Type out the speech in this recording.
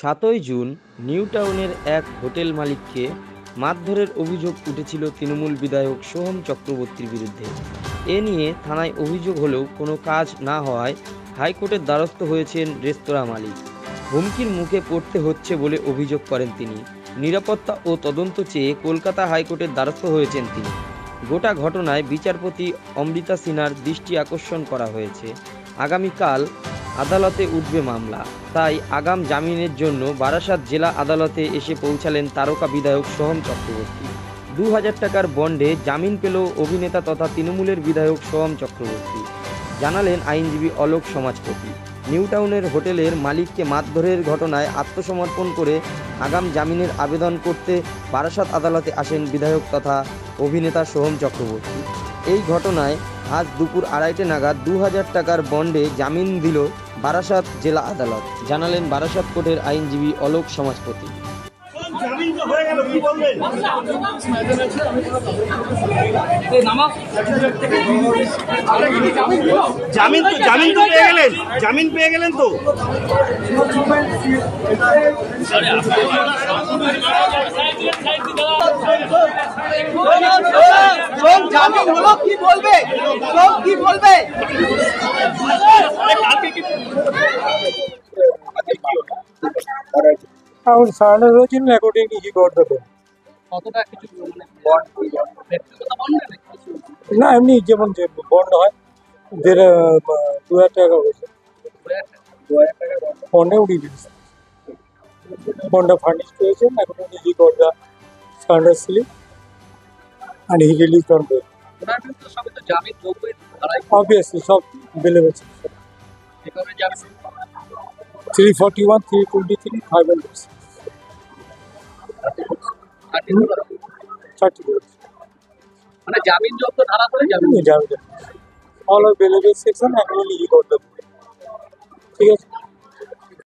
৭ই June new টাউনের এক হোটেল মালিককে মারধরের অভিযোগ উঠেছিল তৃণমূল বিধায়ক সোহম চক্রবর্তীর বিরুদ্ধে। এ নিয়ে থানায় অভিযোগ হলেও কোনো কাজ না হওয়ায় হাইকোর্টের দ্বারস্থ হয়েছেন রেস্তোরাঁ মালিক। হুমকির মুখে পড়তে হচ্ছে বলে অভিযোগ করেন তিনি। নিরাপত্তা ও তদন্ত চেয়ে কলকাতা হাইকোর্টের দ্বারস্থ হয়েছেন তিনি। গোটা ঘটনায় বিচারপতি অমৃতা সিনহার দৃষ্টি আকর্ষণ করা হয়েছে। আগামীকাল আদালতে উঠবে মামলা, তাই আগাম জামিনের জন্য বারাসাত জেলা আদালতে এসে পৌঁছালেন তারকা বিধায়ক সোহম চক্রবর্তী। ২০০০ টাকার বন্ডে জামিন পেল অভিনেতা তথা তৃণমূলের বিধায়ক সোহম চক্রবর্তী, জানালেন আইনজীবী অলোক সমাজপতি। নিউ টাউনের হোটেলের মালিককে মারধরের ঘটনায় আত্মসমর্পণ করে আগাম জামিনের আবেদন করতে বারাসাত আদালতে আসেন বিধায়ক তথা অভিনেতা সোহম চক্রবর্তী। এই ঘটনায় আজ দুপুর ২:৩০ নাগাদ ২০০০ টাকার বন্ডে জামিন দিল বারাসাত জেলা আদালত, জানালেন বারাসাত কোর্টের আইনজীবী অলোক সমাজপতি। জামিন পেয়ে গেলেন তো? জামিন হলো, কি বলবে? কি বলবে? Our standard version according he got the bill. না এমনি যেমন যে বন্ড হয় যেটা ২০০০ টাকা হয়েছে বন্ডে উঠিয়ে দিয়েছে। বন্ডটা ফার্নিশ করেছে according he got the standard slip and he released on bail. Obviously সব বেলে গেছে 341, 323, 500. 30 days. মানে জামিন যোগ্য ধারা করে জামিন All available section actually he got the bill. ঠিক আছে।